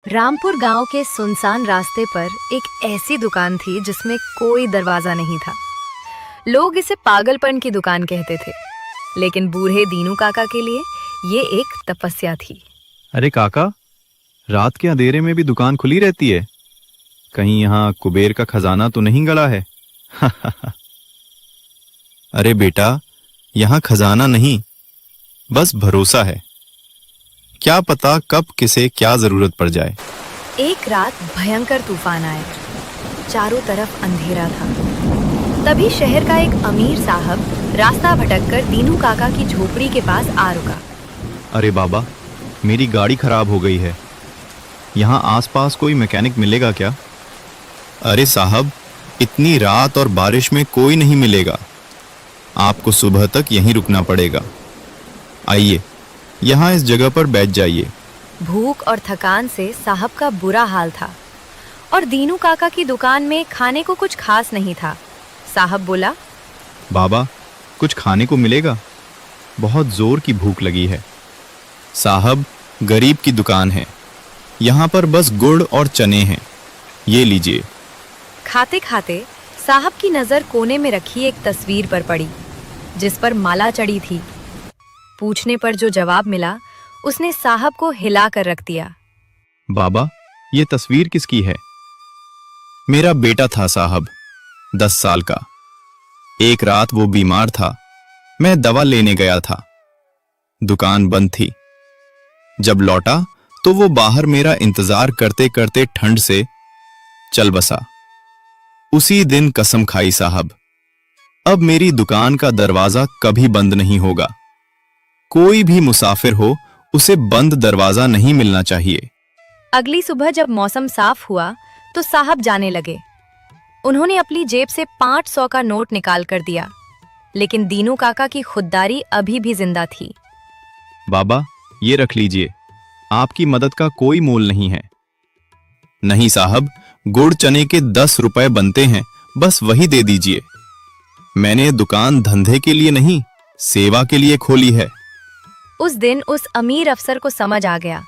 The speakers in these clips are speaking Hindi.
रामपुर गांव के सुनसान रास्ते पर एक ऐसी दुकान थी जिसमें कोई दरवाजा नहीं था। लोग इसे पागलपन की दुकान कहते थे, लेकिन बूढ़े दीनू काका के लिए ये एक तपस्या थी। अरे काका, रात के अंधेरे में भी दुकान खुली रहती है। कहीं यहाँ कुबेर का खजाना तो नहीं गड़ा है? अरे बेटा, यहाँ खजाना नहीं, बस भरोसा है। क्या पता कब किसे क्या जरूरत पड़ जाए। एक रात भयंकर तूफान आया, चारों तरफ अंधेरा था। तभी शहर का एक अमीर साहब रास्ता भटककर दीनू काका की झोपड़ी के पास आ रुका। अरे बाबा, मेरी गाड़ी खराब हो गई है। यहाँ आसपास कोई मैकेनिक मिलेगा क्या? अरे साहब, इतनी रात और बारिश में कोई नहीं मिलेगा। आपको सुबह तक यहीं रुकना पड़ेगा। आइए, यहाँ इस जगह पर बैठ जाइए। भूख और थकान से साहब का बुरा हाल था और दीनू काका की दुकान में खाने को कुछ खास नहीं था। साहब बोला, बाबा, कुछ खाने को मिलेगा? बहुत जोर की भूख लगी है। साहब, गरीब की दुकान है, यहाँ पर बस गुड़ और चने हैं, ये लीजिए। खाते खाते साहब की नजर कोने में रखी एक तस्वीर पर पड़ी, जिस पर माला चढ़ी थी। पूछने पर जो जवाब मिला, उसने साहब को हिला कर रख दिया। बाबा, ये तस्वीर किसकी है? मेरा बेटा था साहब, 10 साल का। एक रात वो बीमार था, मैं दवा लेने गया था। दुकान बंद थी। जब लौटा तो वो बाहर मेरा इंतजार करते करते ठंड से चल बसा। उसी दिन कसम खाई साहब, अब मेरी दुकान का दरवाजा कभी बंद नहीं होगा। कोई भी मुसाफिर हो, उसे बंद दरवाजा नहीं मिलना चाहिए। अगली सुबह जब मौसम साफ हुआ तो साहब जाने लगे। उन्होंने अपनी जेब से 500 का नोट निकाल कर दिया, लेकिन दीनू काका की खुददारी अभी भी जिंदा थी। बाबा, ये रख लीजिए, आपकी मदद का कोई मोल नहीं है। नहीं साहब, गुड़ चने के 10 रुपए बनते हैं, बस वही दे दीजिए। मैंने दुकान धंधे के लिए नहीं, सेवा के लिए खोली है। उस दिन उस अमीर अफसर को समझ आ गया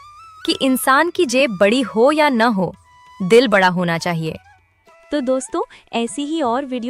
कि इंसान की जेब बड़ी हो या न हो, दिल बड़ा होना चाहिए। तो दोस्तों, ऐसी ही और वीडियो